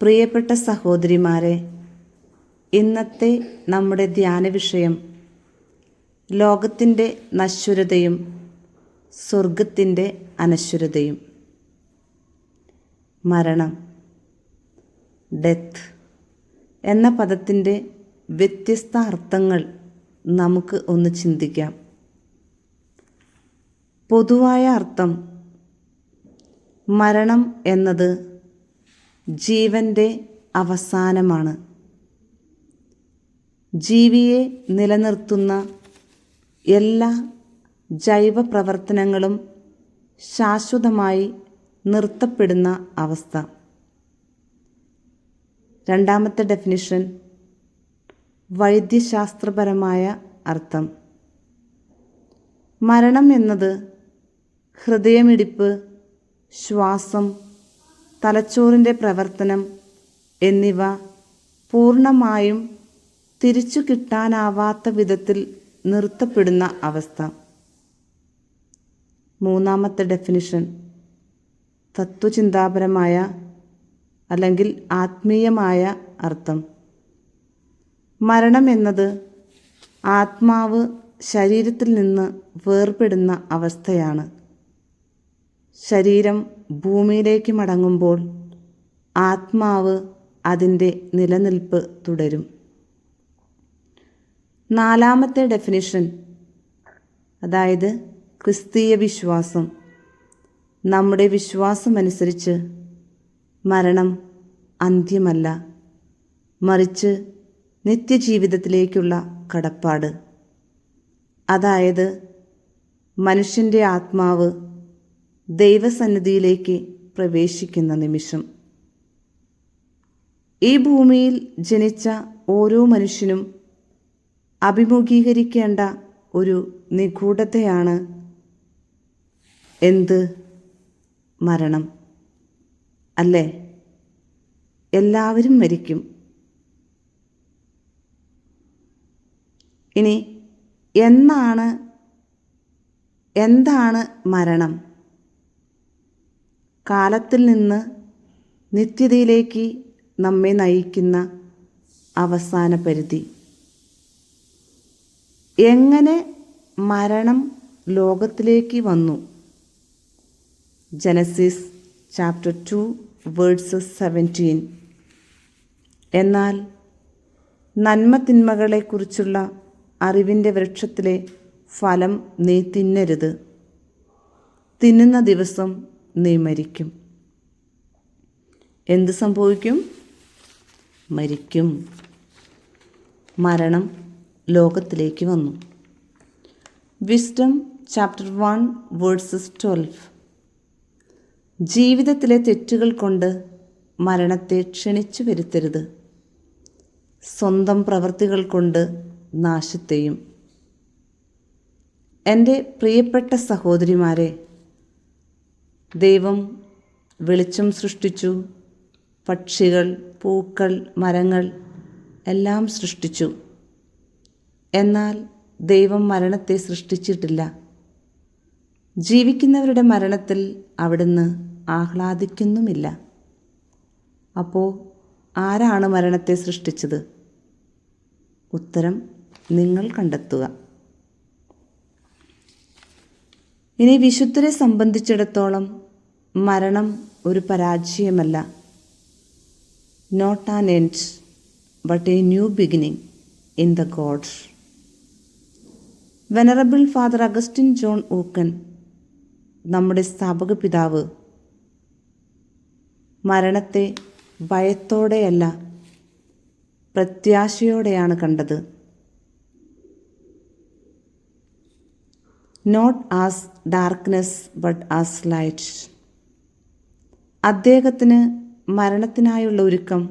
പ്രിയപ്പെട്ട സഹോദരിമാരെ, ഇന്നത്തെ നമ്മുടെ ധ്യാന വിഷയം ലോകത്തിൻ്റെ നശ്വരതയും സ്വർഗത്തിൻ്റെ അനശ്വരതയും. മരണം, ഡെത്ത് എന്ന പദത്തിൻ്റെ വ്യത്യസ്ത അർത്ഥങ്ങൾ നമുക്ക് ഒന്ന് ചിന്തിക്കാം. പൊതുവായ അർത്ഥം, മരണം എന്നത് ജീവൻ്റെ അവസാനമാണ്. ജീവിയെ നിലനിർത്തുന്ന എല്ലാ ജൈവ പ്രവർത്തനങ്ങളും ശാശ്വതമായി നിർത്തപ്പെടുന്ന അവസ്ഥ. രണ്ടാമത്തെ ഡെഫിനിഷൻ, വൈദ്യശാസ്ത്രപരമായ അർത്ഥം. മരണം എന്നത് ഹൃദയമിടിപ്പ്, ശ്വാസം, തലച്ചോറിൻ്റെ പ്രവർത്തനം എന്നിവ പൂർണ്ണമായും തിരിച്ചു കിട്ടാനാവാത്ത വിധത്തിൽ നിർത്തപ്പെടുന്ന അവസ്ഥ. മൂന്നാമത്തെ ഡെഫിനിഷൻ, തത്വചിന്താപരമായ അല്ലെങ്കിൽ ആത്മീയമായ അർത്ഥം. മരണം എന്നത് ആത്മാവ് ശരീരത്തിൽ നിന്ന് വേർപെടുന്ന അവസ്ഥയാണ്. ശരീരം ഭൂമിയിലേക്ക് മടങ്ങുമ്പോൾ ആത്മാവ് അതിൻ്റെ നിലനിൽപ്പ് തുടരും. നാലാമത്തെ ഡെഫിനിഷൻ, അതായത് ക്രിസ്തീയ വിശ്വാസം. നമ്മുടെ വിശ്വാസമനുസരിച്ച് മരണം അന്ത്യമല്ല, മറിച്ച് നിത്യജീവിതത്തിലേക്കുള്ള കടപ്പാട്. അതായത് മനുഷ്യൻ്റെ ആത്മാവ് ദൈവസന്നിധിയിലേക്ക് പ്രവേശിക്കുന്ന നിമിഷം. ഈ ഭൂമിയിൽ ജനിച്ച ഓരോ മനുഷ്യനും അഭിമുഖീകരിക്കേണ്ട ഒരു നിഗൂഢതയാണ് എന്ത്? മരണം. അല്ലേ? എല്ലാവരും മരിക്കും. ഇനി എന്താണ് മരണം? കാലത്തിൽ നിന്ന് നിത്യതയിലേക്ക് നമ്മെ നയിക്കുന്ന അവസാന പരിധി. എങ്ങനെ മരണം ലോകത്തിലേക്ക് വന്നു? Genesis chapter 2 versus 17. എന്നാൽ നന്മ തിന്മകളെക്കുറിച്ചുള്ള അറിവിൻ്റെ വൃക്ഷത്തിലെ ഫലം നീ തിന്നരുത്, തിന്നുന്ന ദിവസം നീ മരിക്കും. എന്ത് സംഭവിക്കും? മരിക്കും. മരണം ലോകത്തിലേക്ക് വന്നു. Wisdom chapter 1 versus 12. ജീവിതത്തിലെ തെറ്റുകൾ കൊണ്ട് മരണത്തെ ക്ഷണിച്ചു വരുത്തരുത്, സ്വന്തം പ്രവൃത്തികൾ കൊണ്ട് നാശത്തെയും. എൻ്റെ പ്രിയപ്പെട്ട സഹോദരിമാരെ, ദൈവം വെളിച്ചം സൃഷ്ടിച്ചു, പക്ഷികൾ, പൂക്കൾ, മരങ്ങൾ എല്ലാം സൃഷ്ടിച്ചു. എന്നാൽ ദൈവം മരണത്തെ സൃഷ്ടിച്ചിട്ടില്ല. ജീവിക്കുന്നവരുടെ മരണത്തിൽ അവിടുന്ന് ആഹ്ലാദിക്കുന്നുമില്ല. അപ്പോൾ ആരാണ് മരണത്തെ സൃഷ്ടിച്ചത്? ഉത്തരം നിങ്ങൾ കണ്ടെത്തുക. ഇനി വിശുദ്ധരെ സംബന്ധിച്ചിടത്തോളം മരണം ഒരു പരാജയമല്ല. Not an end but a new beginning in the God. Venerable father Augustine John Ookken, നമ്മുടെ സ്ഥാപക പിതാവ്, മരണത്തെ ഭയത്തോടെയല്ല പ്രത്യാശയോടെയാണ് കണ്ടത്. Not as darkness but as light. അദ്ദേഹത്തിന് മരണത്തിനായുള്ള ഒരുക്കം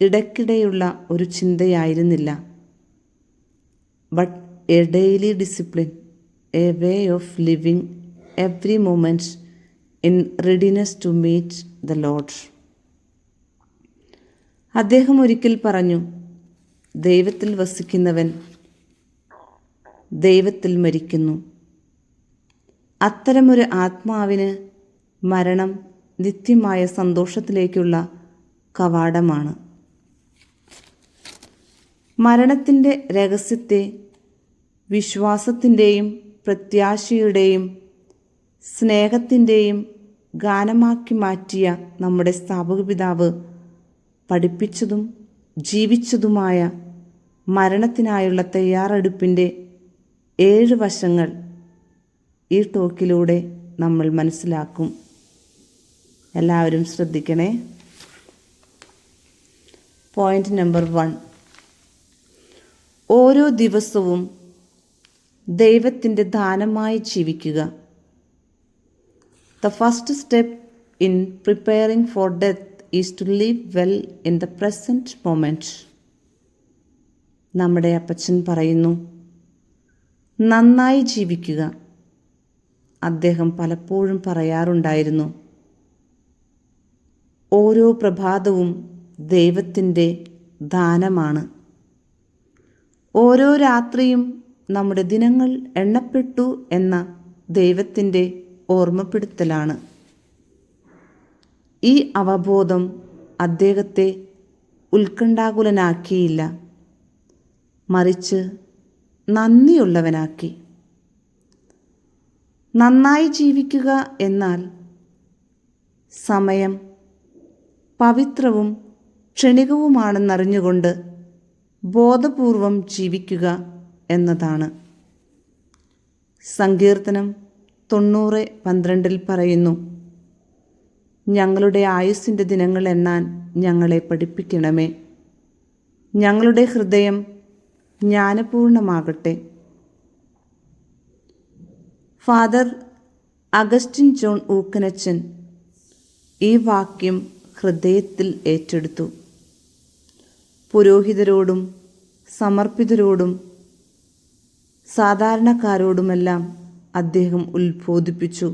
ഇടയ്ക്കിടെയുള്ള ഒരു ചിന്തയായിരുന്നില്ല, but a daily discipline, a way of living every moment in readiness to meet the Lord. അദ്ദേഹം ഒരിക്കൽ പറഞ്ഞു, ദൈവത്തിൽ വസിക്കുന്നവൻ ദൈവത്തിൽ മരിക്കുന്നു. അത്തരമൊരു ആത്മാവിന് മരണം നിത്യമായ സന്തോഷത്തിലേക്കുള്ള കവാടമാണ്. മരണത്തിൻ്റെ രഹസ്യത്തെ വിശ്വാസത്തിൻ്റെയും പ്രത്യാശയുടെയും സ്നേഹത്തിൻ്റെയും ഗാനമാക്കി മാറ്റിയ നമ്മുടെ സ്ഥാപക പിതാവ് പഠിപ്പിച്ചതും ജീവിച്ചതുമായ മരണത്തിനായുള്ള തയ്യാറെടുപ്പിൻ്റെ 7 വശങ്ങൾ ഈ ടോക്കിലൂടെ നമ്മൾ മനസ്സിലാക്കും. എല്ലാവരും ശ്രദ്ധിക്കണേ. പോയിന്റ് നമ്പർ 1, ഓരോ ദിവസവും ദൈവത്തിൻ്റെ ദാനമായി ജീവിക്കുക. The first step in preparing for death is to live well in the present moment. നമ്മുടെ അപ്പച്ചൻ പറയുന്നു, നന്നായി ജീവിക്കുക. അദ്ദേഹം പലപ്പോഴും പറയാറുണ്ടായിരുന്നു, ഓരോ പ്രഭാതവും ദൈവത്തിൻ്റെ ദാനമാണ്. ഓരോ രാത്രിയും നമ്മുടെ ദിനങ്ങൾ എണ്ണപ്പെട്ടു എന്ന ദൈവത്തിൻ്റെ ഓർമ്മപ്പെടുത്തലാണ്. ഈ അവബോധം അദ്ദേഹത്തെ ഉത്കണ്ഠാകുലനാക്കിയില്ല, മറിച്ച് നന്ദിയുള്ളവനാക്കി. നന്നായി ജീവിക്കുക എന്നാൽ സമയം പവിത്രവും ക്ഷണികവുമാണെന്നറിഞ്ഞുകൊണ്ട് ബോധപൂർവം ജീവിക്കുക എന്നതാണ്. സങ്കീർത്തനം 90:12 പറയുന്നു, ഞങ്ങളുടെ ആയുസ്സിൻ്റെ ദിനങ്ങൾ എണ്ണാൻ ഞങ്ങളെ പഠിപ്പിക്കണമേ, ഞങ്ങളുടെ ഹൃദയം ജ്ഞാനപൂർണമാകട്ടെ. ഫാദർ അഗസ്റ്റിൻ ജോൺ ഊക്കനച്ചൻ ഈ വാക്യം ഹൃദയത്തിൽ ഏറ്റെടുത്തു. പുരോഹിതരോടും സമർപ്പിതരോടും സാധാരണക്കാരോടുമെല്ലാം അദ്ദേഹം ഉത്ബോധിപ്പിച്ചു,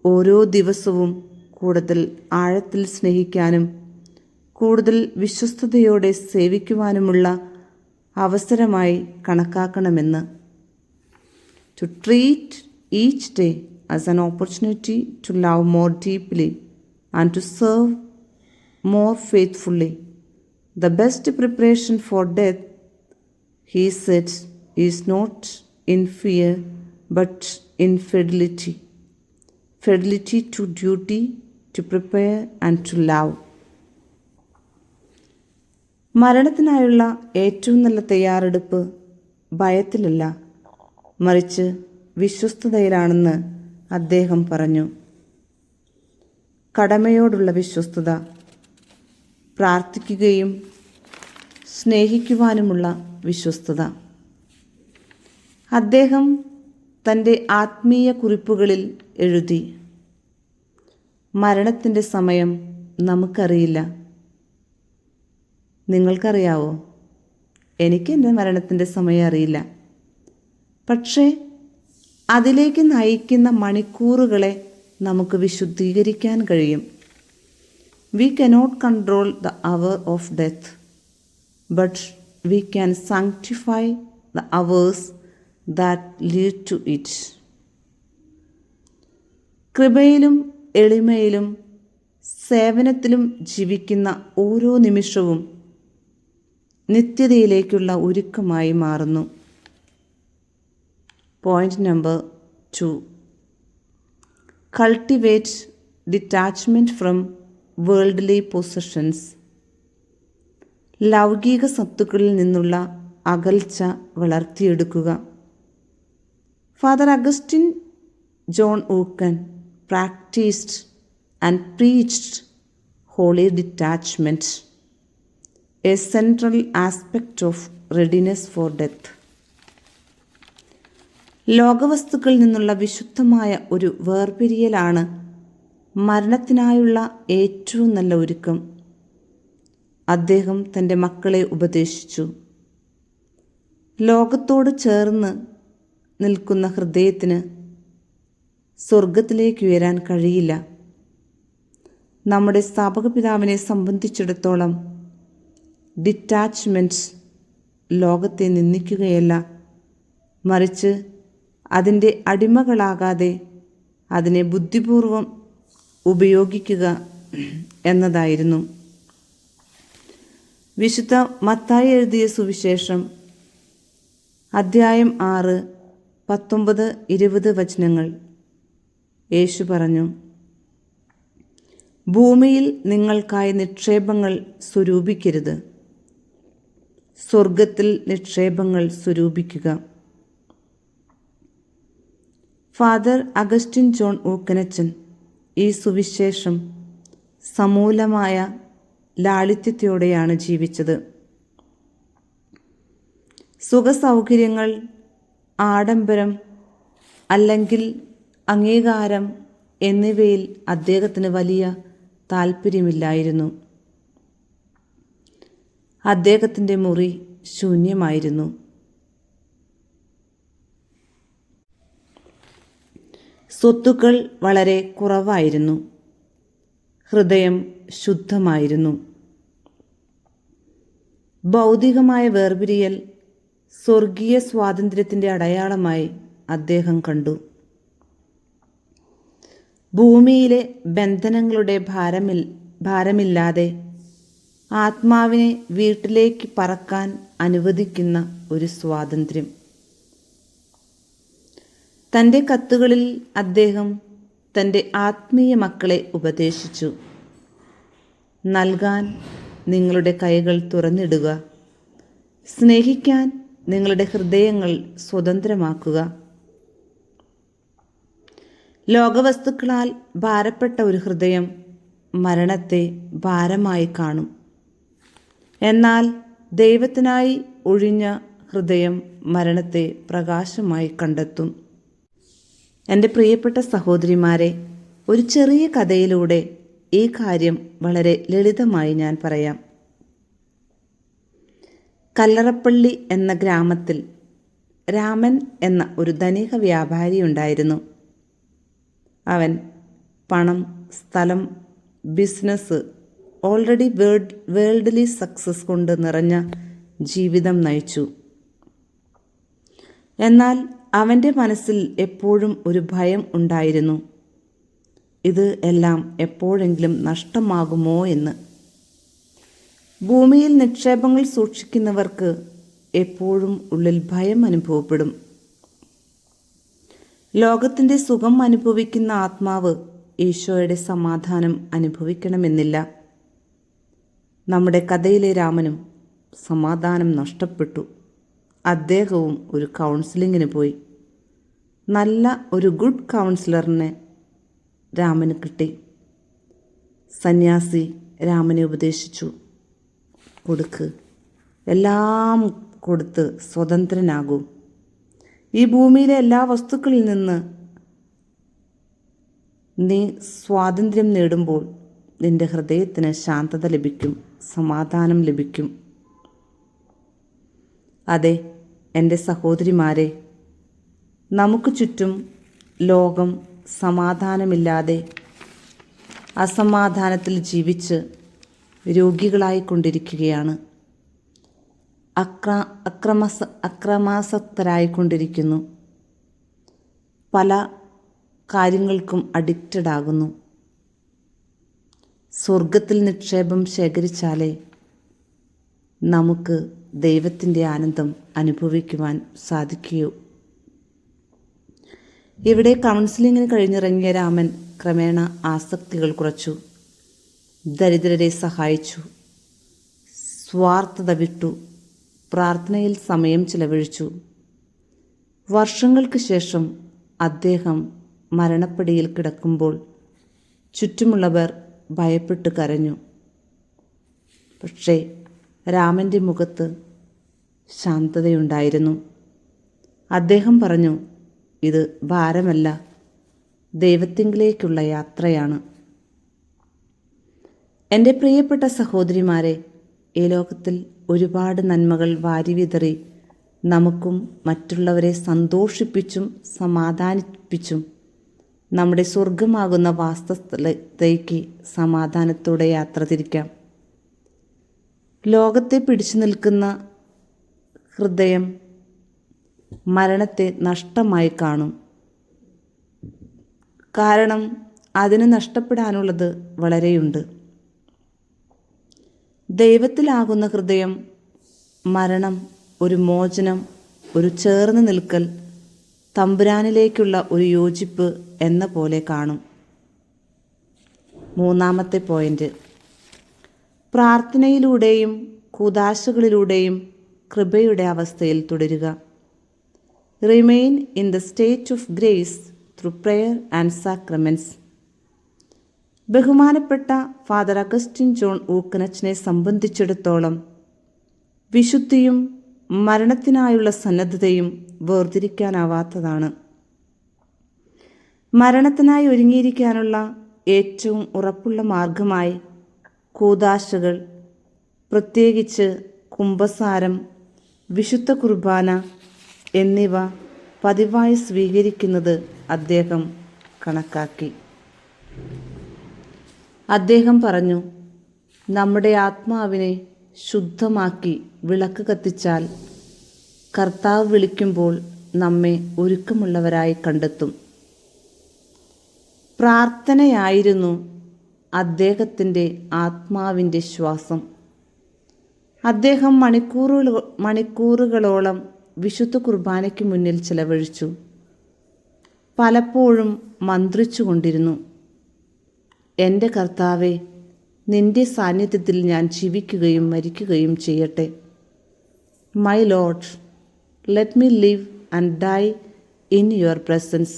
ഓരോ ദിവസവും കൂടുതൽ ആഴത്തിൽ സ്നേഹിക്കാനും കൂടുതൽ വിശ്വസ്തയോടെ സേവിക്കുവാനുമുള്ള അവസരമായി കണക്കാക്കണമെന്ന്. To treat each day as an opportunity to love more deeply and to serve more faithfully. The best preparation for death, he said, is not in fear but in fidelity. Fidelity to duty, to prepare and to love. മരണത്തിനായുള്ള ഏറ്റവും നല്ല തയ്യാറെടുപ്പ് ഭയത്തിലല്ല, മറിച്ച് വിശ്വസ്തതയിലാണെന്ന് അദ്ദേഹം പറഞ്ഞു. കടമയോടുള്ള വിശ്വസ്തത, പ്രാർത്ഥിക്കുകയും സ്നേഹിക്കുവാനുമുള്ള വിശ്വസ്തത. അദ്ദേഹം തൻ്റെ ആത്മീയ കുറിപ്പുകളിൽ എഴുതി, മരണത്തിൻ്റെ സമയം നമുക്കറിയില്ല. നിങ്ങൾക്കറിയാവോ? എനിക്ക് എൻ്റെ മരണത്തിൻ്റെ സമയം അറിയില്ല. പക്ഷേ അതിലേക്ക് നയിക്കുന്ന മണിക്കൂറുകളെ നമുക്ക് വിശുദ്ധീകരിക്കാൻ കഴിയും. We cannot control the hour of death, but we can sanctify the hours that lead to it. കൃപയിലും എളിമയിലും സേവനത്തിലും ജീവിക്കുന്ന ഓരോ നിമിഷവും നിത്യതയിലേക്കുള്ള ഒരുക്കമായി മാറുന്നു. Point number 2, cultivate detachment from worldly possessions. ലൗകിക സ്വത്തുക്കളിൽ നിന്നുള്ള അകൽച്ച വളർത്തിയെടുക്കുക. Father Augustine John Ookken practised and preached holy detachment, a central aspect of readiness for death. ലോകവസ്തുക്കളിൽ നിന്നുള്ള വിശുദ്ധമായ ഒരു വേർപിരിയലാണ് മരണത്തിനായുള്ള ഏറ്റവും നല്ല ഒരുക്കം. അദ്ദേഹം തൻ്റെ മക്കളെ ഉപദേശിച്ചു, ലോകത്തോട് ചേർന്ന് നിൽക്കുന്ന ഹൃദയത്തിന് സ്വർഗത്തിലേക്ക് ഉയരാൻ കഴിയില്ല. നമ്മുടെ സ്ഥാപക പിതാവിനെ സംബന്ധിച്ചിടത്തോളം ഡിറ്റാച്ച്മെൻറ്റ് ലോകത്തെ നിന്ദിക്കുകയല്ല, മറിച്ച് അതിൻ്റെ അടിമകളാകാതെ അതിനെ ബുദ്ധിപൂർവം ഉപയോഗിക്കുക എന്നതായിരുന്നു. വിശുദ്ധ മത്തായി എഴുതിയ സുവിശേഷം അദ്ധ്യായം 6, 19, 20 വചനങ്ങൾ. യേശു പറഞ്ഞു, ഭൂമിയിൽ നിങ്ങൾക്കായി നിക്ഷേപങ്ങൾ സ്വരൂപിക്കരുത്, സ്വർഗത്തിൽ നിക്ഷേപങ്ങൾ സ്വരൂപിക്കുക. ഫാദർ അഗസ്റ്റിൻ ജോൺ ഊക്കനച്ചൻ ഈ സുവിശേഷം സമൂലമായ ലാളിത്യത്തോടെയാണ് ജീവിച്ചത്. സുഖസൗകര്യങ്ങൾ, ആഡംബരം അല്ലെങ്കിൽ അംഗീകാരം എന്നിവയിൽ അദ്ദേഹത്തിന് വലിയ താല്പര്യമില്ലായിരുന്നു. അദ്ദേഹത്തിൻ്റെ മുറി ശൂന്യമായിരുന്നു. സ്വത്തുക്കൾ വളരെ കുറവായിരുന്നു. ഹൃദയം ശുദ്ധമായിരുന്നു. ഭൗതികമായ വേർപിരിയൽ സ്വർഗീയ സ്വാതന്ത്ര്യത്തിൻ്റെ അടയാളമായി അദ്ദേഹം കണ്ടു. ഭൂമിയിലെ ബന്ധനങ്ങളുടെ ഭാരമില്ലാതെ ആത്മാവിനെ വീട്ടിലേക്ക് പറക്കാൻ അനുവദിക്കുന്ന ഒരു സ്വാതന്ത്ര്യം. തൻ്റെ കത്തുകളിൽ അദ്ദേഹം തൻ്റെ ആത്മീയ മക്കളെ ഉപദേശിച്ചു. നൽകാൻ നിങ്ങളുടെ കൈകൾ തുറന്നിടുക, സ്നേഹിക്കാൻ നിങ്ങളുടെ ഹൃദയങ്ങൾ സ്വതന്ത്രമാക്കുക. ലോകവസ്തുക്കളാൽ ഭാരപ്പെട്ട ഒരു ഹൃദയം മരണത്തെ ഭാരമായി കാണും. എന്നാൽ ദൈവത്തിനായി ഒഴിഞ്ഞ ഹൃദയം മരണത്തെ പ്രകാശമായി കണ്ടെത്തും. എൻ്റെ പ്രിയപ്പെട്ട സഹോദരിമാരെ, ഒരു ചെറിയ കഥയിലൂടെ ഈ കാര്യം വളരെ ലളിതമായി ഞാൻ പറയാം. കല്ലറപ്പള്ളി എന്ന ഗ്രാമത്തിൽ രാമൻ എന്ന ഒരു ധനിക വ്യാപാരി ഉണ്ടായിരുന്നു. അവൻ പണം, സ്ഥലം, ബിസിനസ്, ഓൾറെഡി വേൾഡ്ലി സക്സസ് കൊണ്ട് നിറഞ്ഞ ജീവിതം നയിച്ചു. എന്നാൽ അവൻ്റെ മനസ്സിൽ എപ്പോഴും ഒരു ഭയം ഉണ്ടായിരുന്നു. ഇത് എല്ലാം എപ്പോഴെങ്കിലും നഷ്ടമാകുമോ എന്ന്. ഭൂമിയിൽ നിക്ഷേപങ്ങൾ സൂക്ഷിക്കുന്നവർക്ക് എപ്പോഴും ഉള്ളിൽ ഭയം അനുഭവപ്പെടും. ലോകത്തിൻ്റെ സുഖം അനുഭവിക്കുന്ന ആത്മാവ് ഈശോയുടെ സമാധാനം അനുഭവിക്കണമെന്നില്ല. നമ്മുടെ കഥയിലെ രാമനും സമാധാനം നഷ്ടപ്പെട്ടു. അദ്ദേഹവും ഒരു കൗൺസിലിങ്ങിന് പോയി. നല്ല ഒരു ഗുഡ് കൗൺസിലറിനെ രാമന് കിട്ടി. സന്യാസി രാമനെ ഉപദേശിച്ചു, കൊടുക്ക്, എല്ലാം കൊടുത്ത് സ്വതന്ത്രനാകൂ. ഈ ഭൂമിയിലെ എല്ലാ വസ്തുക്കളിൽ നിന്ന് നീ സ്വാതന്ത്ര്യം നേടുമ്പോൾ നിന്റെ ഹൃദയത്തിന് ശാന്തത ലഭിക്കും, സമാധാനം ലഭിക്കും. അതെ എൻ്റെ സഹോദരിമാരെ, നമുക്ക് ചുറ്റും ലോകം സമാധാനമില്ലാതെ അസമാധാനത്തിൽ ജീവിച്ച് രോഗികളായിക്കൊണ്ടിരിക്കുകയാണ്. അക്രമാസക്തരായിക്കൊണ്ടിരിക്കുന്നു. പല കാര്യങ്ങൾക്കും അഡിക്റ്റഡ് ആകുന്നു. സ്വർഗത്തിൽ നിക്ഷേപം ശേഖരിച്ചാലേ നമുക്ക് ദൈവത്തിൻ്റെ ആനന്ദം അനുഭവിക്കുവാൻ സാധിക്കൂ. ഇവിടെ കൗൺസിലിങ്ങിന് കഴിഞ്ഞിറങ്ങിയ രാമൻ ക്രമേണ ആസക്തികൾ കുറച്ചു. ദരിദ്രരെ സഹായിച്ചു, സ്വാർത്ഥത വിട്ടു, പ്രാർത്ഥനയിൽ സമയം ചിലവഴിച്ചു. വർഷങ്ങൾക്ക് ശേഷം അദ്ദേഹം മരണപ്പടിയിൽ കിടക്കുമ്പോൾ ചുറ്റുമുള്ളവർ ഭയപ്പെട്ട് കരഞ്ഞു. പക്ഷേ രാമൻ്റെ മുഖത്ത് ശാന്തതയുണ്ടായിരുന്നു. അദ്ദേഹം പറഞ്ഞു, ഇത് ഭാരമല്ല, ദൈവത്തിങ്കിലേക്കുള്ള യാത്രയാണ്. എൻ്റെ പ്രിയപ്പെട്ട സഹോദരിമാരെ, ഈ ലോകത്തിൽ ഒരുപാട് നന്മകൾ വാരിവിതറി നമുക്കും മറ്റുള്ളവരെ സന്തോഷിപ്പിച്ചും സമാധാനിപ്പിച്ചും നമ്മുടെ സ്വർഗമാകുന്ന വാസസ്ഥലത്തേക്ക് സമാധാനത്തോടെ യാത്ര തിരിക്കാം. ലോകത്തെ പിടിച്ചു നിൽക്കുന്ന ഹൃദയം മരണത്തെ നഷ്ടമായി കാണും. കാരണം അതിന് നഷ്ടപ്പെടാനുള്ളത് വളരെയുണ്ട്. ദൈവത്തിലാകുന്ന ഹൃദയം മരണം, ഒരു മോചനം, ഒരു ചേർന്ന് നിൽക്കൽ, തമ്പുരാനിലേക്കുള്ള ഒരു യോജിപ്പ് എന്ന പോലെ കാണും. മൂന്നാമത്തെ പോയിന്റ്, പ്രാർത്ഥനയിലൂടെയും കൂദാശകളിലൂടെയും കൃപയുടെ അവസ്ഥയിൽ തുടരുക. Remain in the state of grace through prayer and sacraments. ബഹുമാനപ്പെട്ട ഫാദർ അഗസ്റ്റിൻ ജോൺ ഊക്കനച്ചനെ സംബന്ധിച്ചിടത്തോളം വിശുദ്ധിയും മരണത്തിനായുള്ള സന്നദ്ധതയും വേർതിരിക്കാനാവാത്തതാണ്. മരണത്തിനായി ഒരുങ്ങിയിരിക്കാനുള്ള ഏറ്റവും ഉറപ്പുള്ള മാർഗമായി കൂദാശകൾ, പ്രത്യേകിച്ച് കുമ്പസാരം, വിശുദ്ധ കുർബാന എന്നിവ പതിവായി സ്വീകരിക്കുന്നത് അദ്ദേഹം കണക്കാക്കി. അദ്ദേഹം പറഞ്ഞു, നമ്മുടെ ആത്മാവിനെ ശുദ്ധമാക്കി വിളക്ക് കത്തിച്ചാൽ കർത്താവ് വിളിക്കുമ്പോൾ നമ്മെ ഒരുക്കമുള്ളവരായി കണ്ടെത്തും. പ്രാർത്ഥനയായിരുന്നു അദ്ദേഹത്തിൻ്റെ ആത്മാവിൻ്റെ ശ്വാസം. അദ്ദേഹം മണിക്കൂറുകളോളം വിശുദ്ധ കുർബാനയ്ക്ക് മുന്നിൽ ചെലവഴിച്ചു. പലപ്പോഴും മന്ത്രിച്ചു കൊണ്ടിരുന്നു, എൻ്റെ കർത്താവേ, നിന്റെ സാന്നിധ്യത്തിൽ ഞാൻ ജീവിക്കുകയും മരിക്കുകയും ചെയ്യട്ടെ. My Lord, let me live and die in your presence.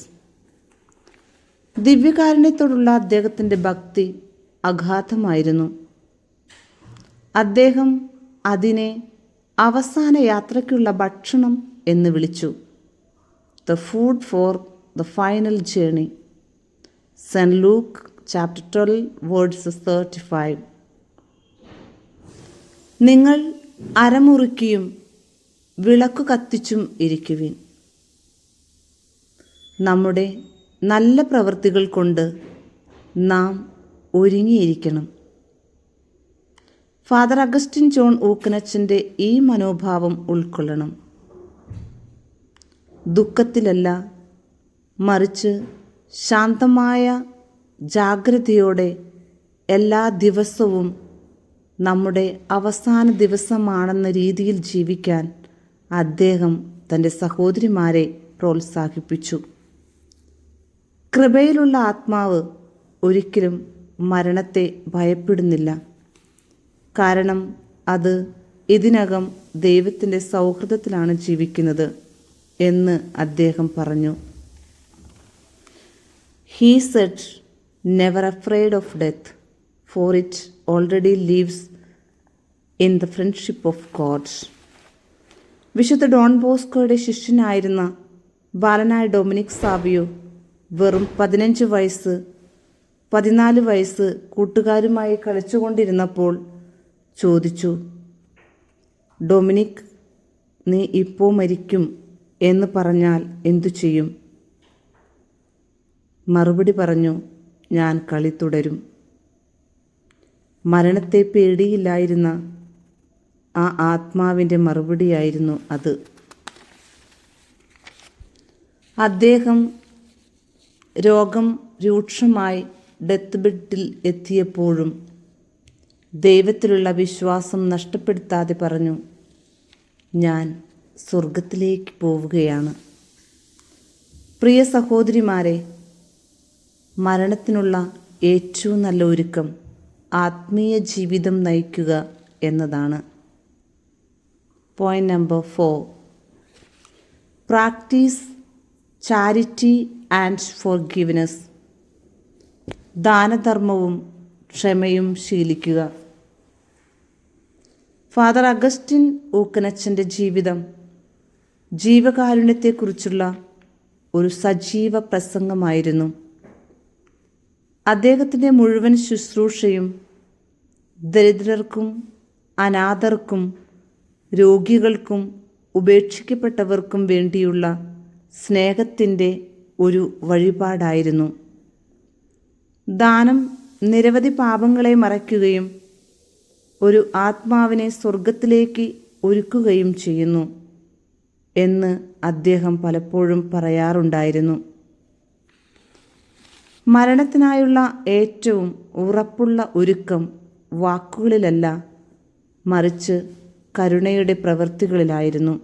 ദിവ്യകാരുണ്യത്തോടുള്ള അദ്ദേഹത്തിൻ്റെ ഭക്തി അഗാധമായിരുന്നു. അദ്ദേഹം അതിനെ അവസാന യാത്രയ്ക്കുള്ള ഭക്ഷണം എന്ന് വിളിച്ചു. The food for the final journey. Saint Luke chapter 12 verses 35. നിങ്ങൾ അരമുറുക്കിയും വിളക്കു കത്തിച്ചും ഇരിക്കുവിൻ. നമ്മുടെ നല്ല പ്രവൃത്തികൾ കൊണ്ട് നാം ഒരുങ്ങിയിരിക്കണം. ഫാദർ അഗസ്റ്റിൻ ജോൺ ഊക്കനച്ചൻ്റെ ഈ മനോഭാവം ഉൾക്കൊള്ളണം. ദുഃഖത്തിലല്ല, മറിച്ച് ശാന്തമായ ജാഗ്രതയോടെ എല്ലാ ദിവസവും നമ്മുടെ അവസാന ദിവസമാണെന്ന രീതിയിൽ ജീവിക്കാൻ അദ്ദേഹം തൻ്റെ സഹോദരിമാരെ പ്രോത്സാഹിപ്പിച്ചു. കൃപയിലുള്ള ആത്മാവ് ഒരിക്കലും മരണത്തെ ഭയപ്പെടുന്നില്ല. കാരണം അത് ഇതിനകം ദൈവത്തിൻ്റെ സൗഹൃദത്തിലാണ് ജീവിക്കുന്നത് എന്ന് അദ്ദേഹം പറഞ്ഞു. He said, never afraid of death, for it already lives in the friendship of God. വിശുദ്ധ ഡോൺ ബോസ്കോയുടെ ശിഷ്യനായിരുന്ന ബാലനായ ഡൊമിനിക് സാവിയോ വെറും 15 വയസ്സ് 14 വയസ്സ് കൂട്ടുകാരുമായി കളിച്ചുകൊണ്ടിരുന്നപ്പോൾ ചോദിച്ചു, ഡൊമിനിക്, നീ ഇപ്പോൾ മരിക്കും എന്ന് പറഞ്ഞാൽ എന്തു ചെയ്യും? മറുപടി പറഞ്ഞു, ഞാൻ കളി തുടരും. മരണത്തെ പേടിയില്ലായിരുന്ന ആ ആത്മാവിൻ്റെ മറുപടിയായിരുന്നു അത്. അദ്ദേഹം രോഗം രൂക്ഷമായി ഡെത്ത് ബെഡിൽ എത്തിയപ്പോഴും ദൈവത്തിലുള്ള വിശ്വാസം നഷ്ടപ്പെടുത്താതെ പറഞ്ഞു, ഞാൻ സ്വർഗത്തിലേക്ക് പോവുകയാണ്. പ്രിയ സഹോദരിമാരെ, മരണത്തിനുള്ള ഏറ്റവും നല്ല ഒരുക്കം ആത്മീയ ജീവിതം നയിക്കുക എന്നതാണ്. Point number 4, practise charity and forgiveness. ദാനധർമ്മവും ക്ഷമയും ശീലിക്കുക. ഫാദർ അഗസ്റ്റിൻ ഊക്കനച്ചൻ്റെ ജീവിതം ജീവകാരുണ്യത്തെക്കുറിച്ചുള്ള ഒരു സജീവ പ്രസംഗമായിരുന്നു. അദ്ദേഹത്തിൻ്റെ മുഴുവൻ ശുശ്രൂഷയും ദരിദ്രർക്കും അനാഥർക്കും രോഗികൾക്കും ഉപേക്ഷിക്കപ്പെട്ടവർക്കും വേണ്ടിയുള്ള സ്നേഹത്തിൻ്റെ ഒരു വഴിപാടായിരുന്നു. ദാനം നിരവധി പാപങ്ങളെ മറയ്ക്കുകയും ഒരു ആത്മാവിനെ സ്വർഗത്തിലേക്ക് ഒരുക്കുകയും ചെയ്യുന്നു എന്ന് അദ്ദേഹം പലപ്പോഴും പറയാറുണ്ടായിരുന്നു. മരണത്തിനായുള്ള ഏറ്റവും ഉറപ്പുള്ള ഒരുക്കം വാക്കുകളിലല്ല, മറിച്ച് കരുണയുടെ പ്രവൃത്തികളിലായിരുന്നു.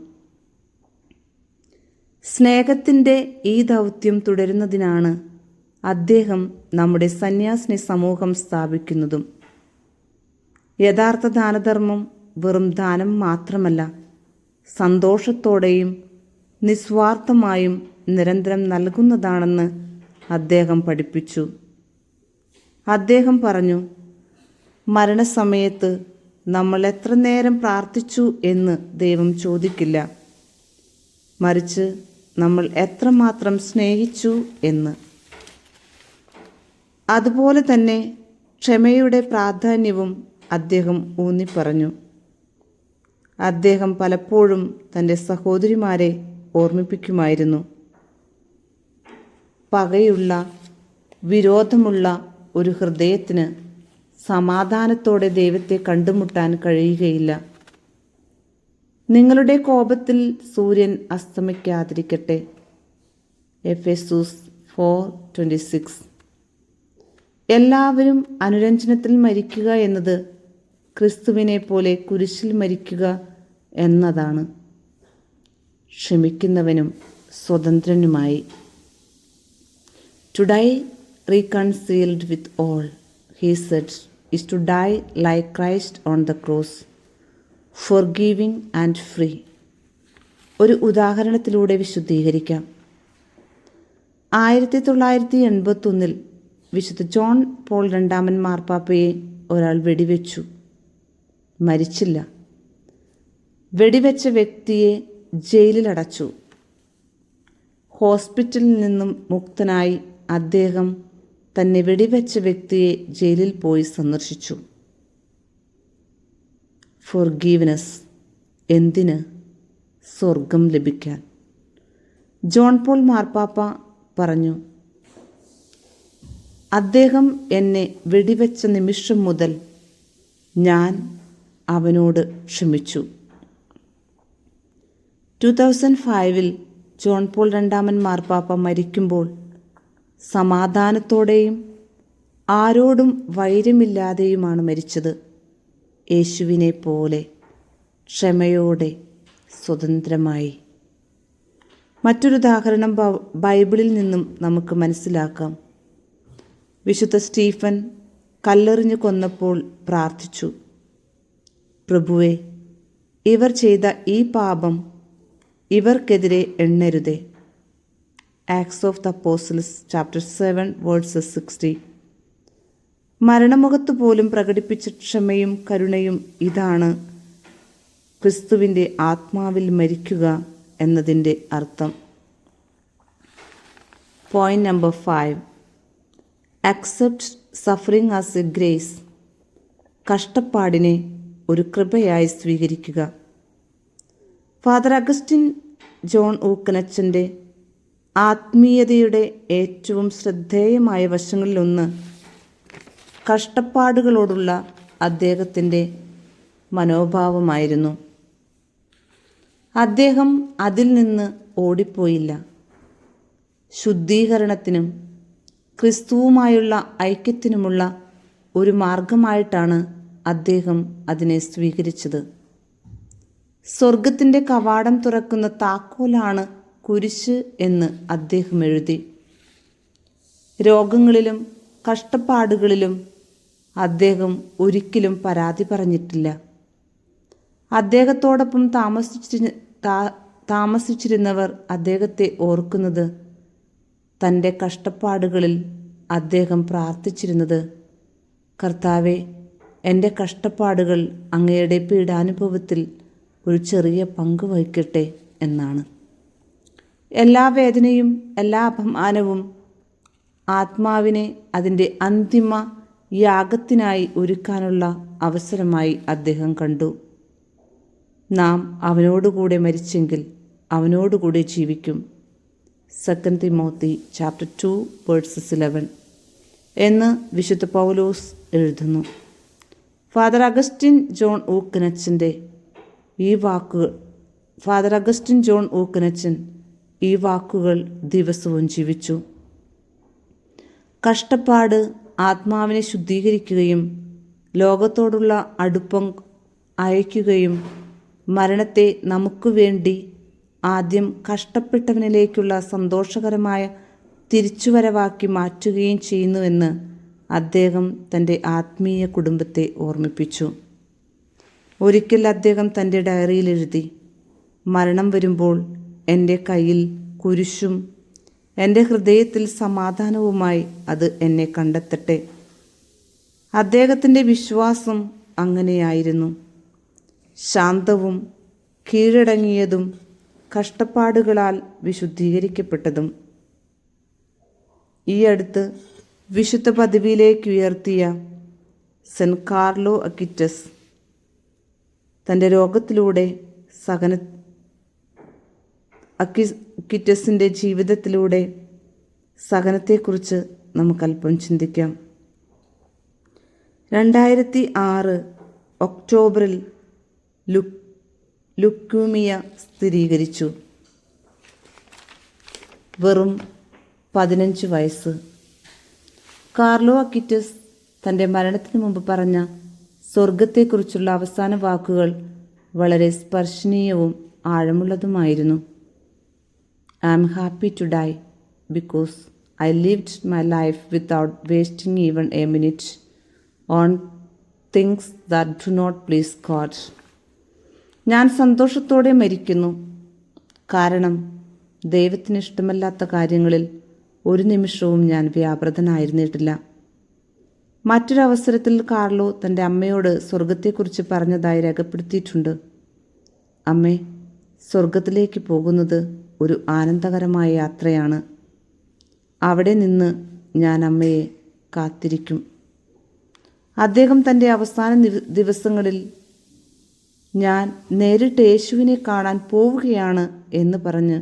സ്നേഹത്തിൻ്റെ ഈ ദൗത്യം തുടരുന്നതിനാണ് അദ്ദേഹം നമ്മുടെ സന്യാസിനി സമൂഹം സ്ഥാപിക്കുന്നതും. യഥാർത്ഥ ദാനധർമ്മം വെറും ദാനം മാത്രമല്ല, സന്തോഷത്തോടെയും നിസ്വാർത്ഥമായും നിരന്തരം നൽകുന്നതാണെന്ന് അദ്ദേഹം പഠിപ്പിച്ചു. അദ്ദേഹം പറഞ്ഞു, മരണസമയത്ത് നമ്മൾ എത്ര നേരം പ്രാർത്ഥിച്ചു എന്ന് ദൈവം ചോദിക്കില്ല, മറിച്ച് നമ്മൾ എത്രമാത്രം സ്നേഹിച്ചു എന്ന്. അതുപോലെ തന്നെ ക്ഷമയുടെ പ്രാധാന്യവും അദ്ദേഹം ഊന്നിപ്പറഞ്ഞു. അദ്ദേഹം പലപ്പോഴും തൻ്റെ സഹോദരിമാരെ ഓർമ്മിപ്പിക്കുമായിരുന്നു, പകയുള്ള, വിരോധമുള്ള ഒരു ഹൃദയത്തിന് സമാധാനത്തോടെ ദൈവത്തെ കണ്ടുമുട്ടാൻ കഴിയുകയില്ല. നിങ്ങളുടെ കോപത്തിൽ സൂര്യൻ അസ്തമിക്കാതിരിക്കട്ടെ. എഫെസൂസ് 4:26. എല്ലാവരും അനുരഞ്ജനത്തിൽ മരിക്കുക എന്നത് ക്രിസ്തുവിനെ പോലെ കുരിശിൽ മരിക്കുക എന്നതാണ്. ക്ഷമിക്കുന്നവനും സ്വതന്ത്രനുമായി. To die reconciled with all, he said, is to die like Christ on the cross, forgiving and free. ഒരു ഉദാഹരണത്തിലൂടെ വിശുദ്ധീകരിക്കാം. 1981 വിശുദ്ധ ജോൺ പോൾ രണ്ടാമൻ മാർപ്പാപ്പയെ ഒരാൾ വെടിവെച്ചു. മരിച്ചില്ല. വെടിവെച്ച വ്യക്തിയെ ജയിലിലടച്ചു. ഹോസ്പിറ്റലിൽ നിന്നും മുക്തനായി അദ്ദേഹം തന്നെ വെടിവെച്ച വ്യക്തിയെ ജയിലിൽ പോയി സന്ദർശിച്ചു. ഫോർഗീവ്നെസ്. എന്തിന്? സ്വർഗം ലഭിക്കാൻ. ജോൺ പോൾ മാർപ്പാപ്പ പറഞ്ഞു, അദ്ദേഹം എന്നെ വെടിവെച്ച നിമിഷം മുതൽ ഞാൻ അവനോട് ക്ഷമിച്ചു. 2005 ജോൺ പോൾ രണ്ടാമൻ മാർപ്പാപ്പ മരിക്കുമ്പോൾ സമാധാനത്തോടെയും ആരോടും വൈരമില്ലാതെയുമാണ് മരിച്ചത്. യേശുവിനെ പോലെ ക്ഷമയോടെ, സ്വതന്ത്രമായി. മറ്റൊരുദാഹരണം ബൈബിളിൽ നിന്നും നമുക്ക് മനസ്സിലാക്കാം. വിശുദ്ധ സ്റ്റീഫൻ കല്ലെറിഞ്ഞു കൊന്നപ്പോൾ പ്രാർത്ഥിച്ചു, പ്രഭുവേ, ഇവർ ചെയ്ത ഈ പാപം ഇവർക്കെതിരെ എണ്ണരുതേ. Acts of the Apostles chapter 7:60. മരണമുഖത്ത് പോലും പ്രകടിപ്പിച്ച ക്ഷമയും കരുണയും ഇതാണ് ക്രിസ്തുവിൻ്റെ ആത്മാവിൽ മരിക്കുക എന്നതിൻ്റെ അർത്ഥം. Point number 5. Accept suffering as a grace. കഷ്ടപ്പാടിനെ ഒരു കൃപയായി സ്വീകരിക്കുക. ഫാദർ അഗസ്റ്റിൻ ജോൺ ഊക്കനച്ചൻ്റെ ആത്മീയതയുടെ ഏറ്റവും ശ്രദ്ധേയമായ വശങ്ങളിലൊന്ന് കഷ്ടപ്പാടുകളോടുള്ള അദ്ദേഹത്തിൻ്റെ മനോഭാവമായിരുന്നു. അദ്ദേഹം അതിൽ നിന്ന് ഓടിപ്പോയില്ല. ശുദ്ധീകരണത്തിനും ക്രിസ്തുവുമായുള്ള ഐക്യത്തിനുമുള്ള ഒരു മാർഗമായിട്ടാണ് അദ്ദേഹം അതിനെ സ്വീകരിച്ചത്. സ്വർഗത്തിൻ്റെ കവാടം തുറക്കുന്ന താക്കോലാണ് കുരിശ് എന്ന് അദ്ദേഹം എഴുതി. രോഗങ്ങളിലും കഷ്ടപ്പാടുകളിലും അദ്ദേഹം ഒരിക്കലും പരാതി പറഞ്ഞിട്ടില്ല. അദ്ദേഹത്തോടൊപ്പം താമസിച്ചിരുന്നവർ അദ്ദേഹത്തെ ഓർക്കുന്നത് തൻ്റെ കഷ്ടപ്പാടുകളിൽ അദ്ദേഹം പ്രാർത്ഥിച്ചിരുന്നത്, കർത്താവെ, എൻ്റെ കഷ്ടപ്പാടുകൾ അങ്ങയുടെ പീഡാനുഭവത്തിൽ ഒരു ചെറിയ പങ്ക് വഹിക്കട്ടെ എന്നാണ്. എല്ലാ വേദനയും എല്ലാ അപമാനവും ആത്മാവിനെ അതിൻ്റെ അന്തിമ യാഗത്തിനായി ഒരുക്കാനുള്ള അവസരമായി അദ്ദേഹം കണ്ടു. നാം അവനോടുകൂടെ മരിച്ചെങ്കിൽ അവനോടുകൂടെ ജീവിക്കും. 2 തിമോത്തി ചാപ്റ്റർ 2:11 എന്ന് വിശുദ്ധ പൗലോസ് എഴുതുന്നു. ഫാദർ അഗസ്റ്റിൻ ജോൺ ഊക്കനച്ചൻ ഈ വാക്കുകൾ ദിവസവും ജീവിച്ചു. കഷ്ടപ്പാട് ആത്മാവിനെ ശുദ്ധീകരിക്കുകയും ലോകത്തോടുള്ള അടുപ്പം അയക്കുകയും മരണത്തെ നമുക്ക് വേണ്ടി ആദ്യം കഷ്ടപ്പെട്ടവനിലേക്കുള്ള സന്തോഷകരമായ തിരിച്ചുവരവാക്കി മാറ്റുകയും ചെയ്യുന്നുവെന്ന് അദ്ദേഹം തൻ്റെ ആത്മീയ കുടുംബത്തെ ഓർമ്മിപ്പിച്ചു. ഒരിക്കൽ അദ്ദേഹം തൻ്റെ ഡയറിയിൽ എഴുതി, മരണം വരുമ്പോൾ എൻ്റെ കയ്യിൽ കുരിശും എൻ്റെ ഹൃദയത്തിൽ സമാധാനവുമായി അത് എന്നെ കണ്ടെത്തട്ടെ. അദ്ദേഹത്തിൻ്റെ വിശ്വാസം അങ്ങനെയായിരുന്നു. ശാന്തവും കീഴടങ്ങിയതും കഷ്ടപ്പാടുകളാൽ വിശുദ്ധീകരിക്കപ്പെട്ടതും. ഈ അടുത്ത് വിശുദ്ധ പദവിയിലേക്ക് ഉയർത്തിയ സെന്റ് കാർലോ അക്വിറ്റസ് തൻ്റെ രോഗത്തിലൂടെ അക്വിറ്റസിൻ്റെ ജീവിതത്തിലൂടെ സഹനത്തെക്കുറിച്ച് നമുക്കല്പം ചിന്തിക്കാം. 2006 ഒക്ടോബറിൽ ലുക്യൂമിയ സ്ഥിരീകരിച്ചു. വെറും 15 വയസ്സ്. കാർലോ അക്വിറ്റസ് തൻ്റെ മരണത്തിന് മുമ്പ് പറഞ്ഞ സ്വർഗത്തെക്കുറിച്ചുള്ള അവസാന വാക്കുകൾ വളരെ സ്പർശനീയവും ആഴമുള്ളതുമായിരുന്നു. I am happy to die because I lived my life without wasting even a minute on things that do not please God. ഞാൻ സന്തോഷത്തോടെ മരിക്കുന്നു, കാരണം ദൈവത്തിന് ഇഷ്ടമല്ലാത്ത കാര്യങ്ങളിൽ ഒരു നിമിഷവും ഞാൻ വ്യാപൃതനായിരുന്നിട്ടില്ല. മറ്റൊരവസരത്തിൽ കാർലോ തൻ്റെ അമ്മയോട് സ്വർഗത്തെക്കുറിച്ച് പറഞ്ഞതായി രേഖപ്പെടുത്തിയിട്ടുണ്ട്. അമ്മേ, സ്വർഗത്തിലേക്ക് പോകുന്നത് ഒരു ആനന്ദകരമായ യാത്രയാണ്. അവിടെ നിന്ന് ഞാൻ അമ്മയെ കാത്തിരിക്കും. അദ്ദേഹം തൻ്റെ അവസാന ദിവസങ്ങളിൽ ഞാൻ നേരിട്ട് യേശുവിനെ കാണാൻ പോവുകയാണ് എന്ന് പറഞ്ഞ്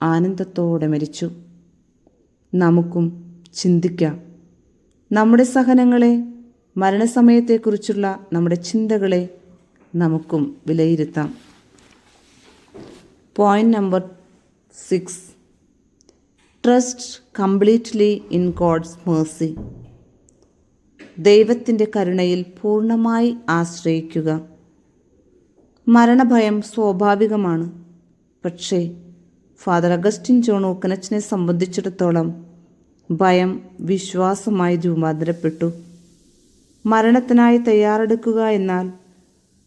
ആനന്ദത്തോടെ മരിച്ചു. നമുക്കും ചിന്തിക്കാം. നമ്മുടെ സഹനങ്ങളെ, മരണസമയത്തെക്കുറിച്ചുള്ള നമ്മുടെ ചിന്തകളെ നമുക്കും വിലയിരുത്താം. Point number 6. Trust completely in God's mercy. ദൈവത്തിൻ്റെ കരുണയിൽ പൂർണ്ണമായി ആശ്രയിക്കുക. മരണഭയം സ്വാഭാവികമാണ്. പക്ഷേ ഫാദർ അഗസ്റ്റിൻ ജോൺ ഊക്കനച്ചനെ സംബന്ധിച്ചിടത്തോളം ഭയം വിശ്വാസമായി രൂപാന്തരപ്പെട്ടു. മരണത്തിനായി തയ്യാറെടുക്കുക എന്നാൽ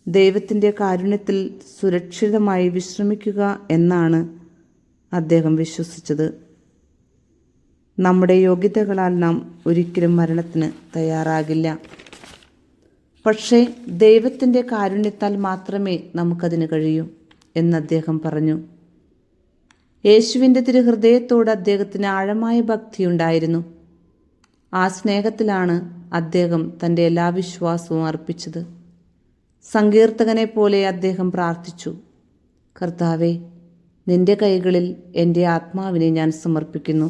ദൈവത്തിൻ്റെ കാരുണ്യത്തിൽ സുരക്ഷിതമായി വിശ്രമിക്കുക എന്നാണ് അദ്ദേഹം വിശ്വസിച്ചത്. നമ്മുടെ യോഗ്യതകളാൽ നാം ഒരിക്കലും മരണത്തിന് തയ്യാറാകില്ല. പക്ഷേ ദൈവത്തിൻ്റെ കാരുണ്യത്താൽ മാത്രമേ നമുക്കതിന് കഴിയൂ എന്ന് അദ്ദേഹം പറഞ്ഞു. യേശുവിൻ്റെ തിരുഹൃദയത്തോട് അദ്ദേഹത്തിന് ആഴമായ ഭക്തിയുണ്ടായിരുന്നു. ആ സ്നേഹത്തിലാണ് അദ്ദേഹം തൻ്റെ എല്ലാ വിശ്വാസവും അർപ്പിച്ചത്. സങ്കീർത്തകനെ പോലെ അദ്ദേഹം പ്രാർത്ഥിച്ചു, കർത്താവേ, നിന്റെ കൈകളിൽ എൻ്റെ ആത്മാവിനെ ഞാൻ സമർപ്പിക്കുന്നു.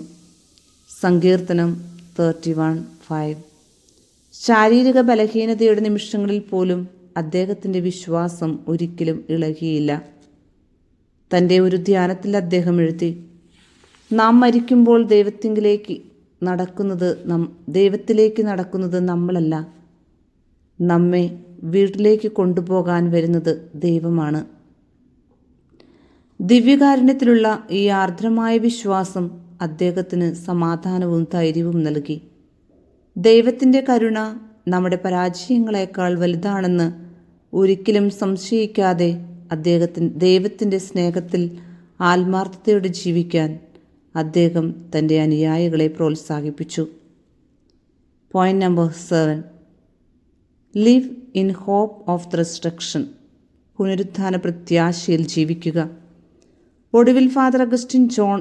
സങ്കീർത്തനം 31:5. ശാരീരിക ബലഹീനതയുടെ നിമിഷങ്ങളിൽ പോലും അദ്ദേഹത്തിൻ്റെ വിശ്വാസം ഒരിക്കലും ഇളകിയില്ല. തൻ്റെ ഒരു ധ്യാനത്തിൽ അദ്ദേഹം എഴുതി, നാം മരിക്കുമ്പോൾ ദൈവത്തിലേക്ക് നടക്കുന്നത് നമ്മളല്ല, നമ്മെ വീട്ടിലേക്ക് കൊണ്ടുപോകാൻ വരുന്നത് ദൈവമാണ്. ദിവ്യകാരുണ്യത്തിലുള്ള ഈ ആർദ്രമായ വിശ്വാസം അദ്ദേഹത്തിന് സമാധാനവും ധൈര്യവും നൽകി. ദൈവത്തിൻ്റെ കരുണ നമ്മുടെ പരാജയങ്ങളെക്കാൾ വലുതാണെന്ന് ഒരിക്കലും സംശയിക്കാതെ ദൈവത്തിൻ്റെ സ്നേഹത്തിൽ ആത്മാർത്ഥതയോടെ ജീവിക്കാൻ അദ്ദേഹം തൻ്റെ അനുയായികളെ പ്രോത്സാഹിപ്പിച്ചു. Point number 7. Live in hope of the resurrection. പുനരുത്ഥാന പ്രത്യാശയിൽ ജീവിക്കുക. ഒടുവിൽ ഫാദർ അഗസ്റ്റിൻ ജോൺ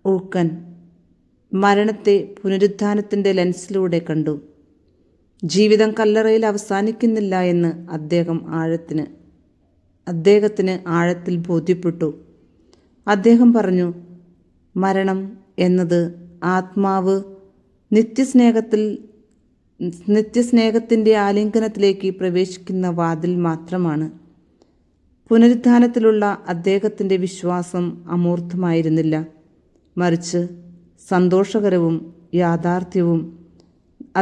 ഊക്കൻ മരണത്തെ പുനരുത്ഥാനത്തിൻ്റെ ലെൻസിലൂടെ കണ്ടു. ജീവിതം കല്ലറയിൽ അവസാനിക്കുന്നില്ല എന്ന് അദ്ദേഹത്തിന് ആഴത്തിൽ ബോധ്യപ്പെട്ടു. അദ്ദേഹം പറഞ്ഞു, മരണം എന്നത് ആത്മാവ് നിത്യസ്നേഹത്തിൻ്റെ ആലിംഗനത്തിലേക്ക് പ്രവേശിക്കുന്ന വാതിൽ മാത്രമാണ്. പുനരുത്ഥാനത്തിലുള്ള അദ്ദേഹത്തിൻ്റെ വിശ്വാസം അമൂർത്തമായിരുന്നില്ല, മറിച്ച് സന്തോഷകരവും യാഥാർത്ഥ്യവും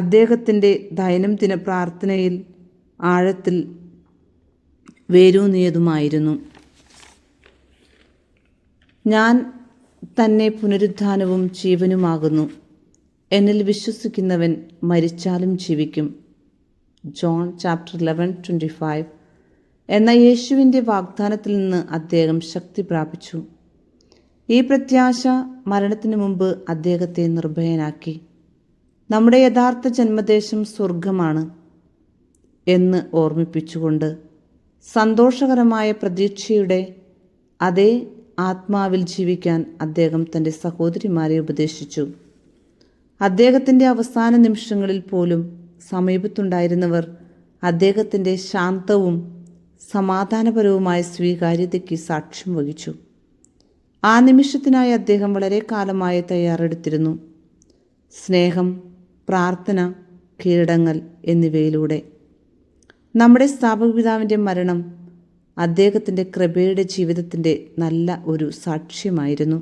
അദ്ദേഹത്തിൻ്റെ ദൈനംദിന പ്രാർത്ഥനയിൽ ആഴത്തിൽ വേരൂന്നിയതുമായിരുന്നു. ഞാൻ തന്നെ പുനരുത്ഥാനവും ജീവനുമാകുന്നു. എന്നിൽ വിശ്വസിക്കുന്നവൻ മരിച്ചാലും ജീവിക്കും. ജോൺ ചാപ്റ്റർ 11:25 എന്ന യേശുവിൻ്റെ വാഗ്ദാനത്തിൽ നിന്ന് അദ്ദേഹം ശക്തി പ്രാപിച്ചു. ഈ പ്രത്യാശ മരണത്തിനു മുമ്പ് അദ്ദേഹത്തെ നിർഭയനാക്കി. നമ്മുടെ യഥാർത്ഥ ജന്മദേശം സ്വർഗമാണ് എന്ന് ഓർമ്മിപ്പിച്ചുകൊണ്ട് സന്തോഷകരമായ പ്രതീക്ഷയുടെ അതേ ആത്മാവിൽ ജീവിക്കാൻ അദ്ദേഹം തൻ്റെ സഹോദരിമാരെ ഉപദേശിച്ചു. അദ്ദേഹത്തിൻ്റെ അവസാന നിമിഷങ്ങളിൽ പോലും സമീപത്തുണ്ടായിരുന്നവർ അദ്ദേഹത്തിൻ്റെ ശാന്തവും സമാധാനപരവുമായ സ്വീകാര്യതയ്ക്ക് സാക്ഷ്യം വഹിച്ചു. ആ നിമിഷത്തിനായി അദ്ദേഹം വളരെ കാലമായി തയ്യാറെടുത്തിരുന്നു. സ്നേഹം, പ്രാർത്ഥന, കീഴടങ്ങൽ എന്നിവയിലൂടെ. നമ്മുടെ സ്ഥാപകപിതാവിൻ്റെ മരണം അദ്ദേഹത്തിൻ്റെ കൃപയുടെ ജീവിതത്തിൻ്റെ നല്ല ഒരു സാക്ഷ്യമായിരുന്നു.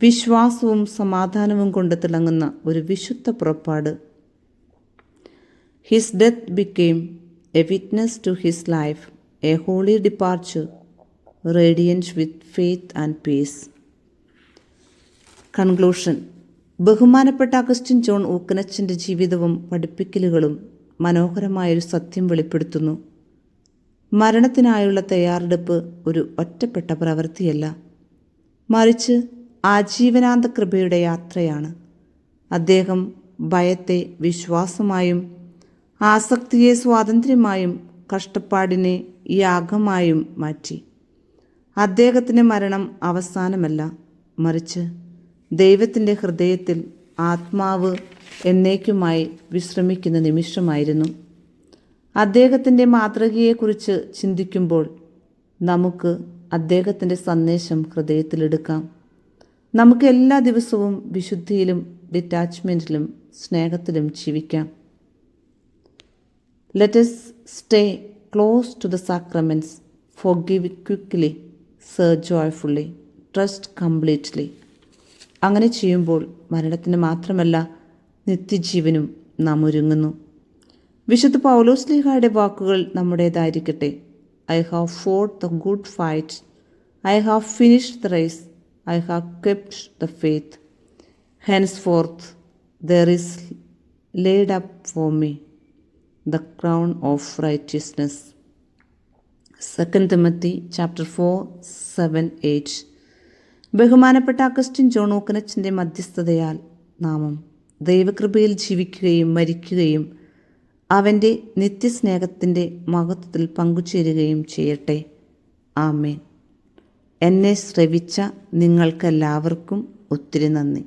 വിശ്വാസവും സമാധാനവും കൊണ്ട് തിളങ്ങുന്ന ഒരു വിശുദ്ധ പുറപ്പാട്. His death became a witness to his life, a holy departure, radiant with faith and peace. Conclusion. ബഹുമാനപ്പെട്ട അഗസ്റ്റിൻ ജോൺ ഊക്കനച്ചൻ്റെ ജീവിതവും പഠിപ്പിക്കലുകളും മനോഹരമായൊരു സത്യം വെളിപ്പെടുത്തുന്നു. മരണത്തിനായുള്ള തയ്യാറെടുപ്പ് ഒരു ഒറ്റപ്പെട്ട പ്രവൃത്തിയല്ല, മറിച്ച് ആജീവനാന്ത കൃപയുടെ യാത്രയാണ്. അദ്ദേഹം ഭയത്തെ വിശ്വാസമായും ആസക്തിയെ സ്വാതന്ത്ര്യമായും കഷ്ടപ്പാടിനെ യാഗമായും മാറ്റി. അദ്ദേഹത്തിൻ്റെ മരണം അവസാനമല്ല, മറിച്ച് ദൈവത്തിൻ്റെ ഹൃദയത്തിൽ ആത്മാവ് എന്നേക്കുമായി വിശ്രമിക്കുന്ന നിമിഷമായിരുന്നു. അദ്ദേഹത്തിൻ്റെ മാതൃകയെക്കുറിച്ച് ചിന്തിക്കുമ്പോൾ നമുക്ക് അദ്ദേഹത്തിൻ്റെ സന്ദേശം ഹൃദയത്തിലെടുക്കാം. നമുക്ക് എല്ലാ ദിവസവും വിശുദ്ധിയിലും ഡിറ്റാച്ച്മെൻറ്റിലും സ്നേഹത്തിലും ജീവിക്കാം. Let us stay close to the sacraments, forgive quickly, serve joyfully, trust completely. അങ്ങനെ ചെയ്യുമ്പോൾ മരണത്തിന് മാത്രമല്ല നിത്യജീവനും നാം ഒരുങ്ങുന്നു. വിശുദ്ധ പൗലോസ്ലീഹായുടെ വാക്കുകൾ നമ്മുടേതായിരിക്കട്ടെ. I have fought the good fight, I have finished the race, I have kept the faith. Henceforth there is laid up for me the crown of righteousness. 2 Timothy chapter 4:7-8. ബഹുമാനപ്പെട്ട അഗസ്റ്റിൻ ജോൺ ഊക്കനച്ചൻ്റെ മധ്യസ്ഥതയാൽ നാമം ദൈവകൃപയിൽ ജീവിക്കുകയും മരിക്കുകയും അവൻ്റെ നിത്യസ്നേഹത്തിൻ്റെ മഹത്വത്തിൽ പങ്കുചേരുകയും ചെയ്യട്ടെ. ആമേൻ. എന്നെ ശ്രവിച്ച നിങ്ങൾക്കെല്ലാവർക്കും ഒത്തിരി നന്ദി.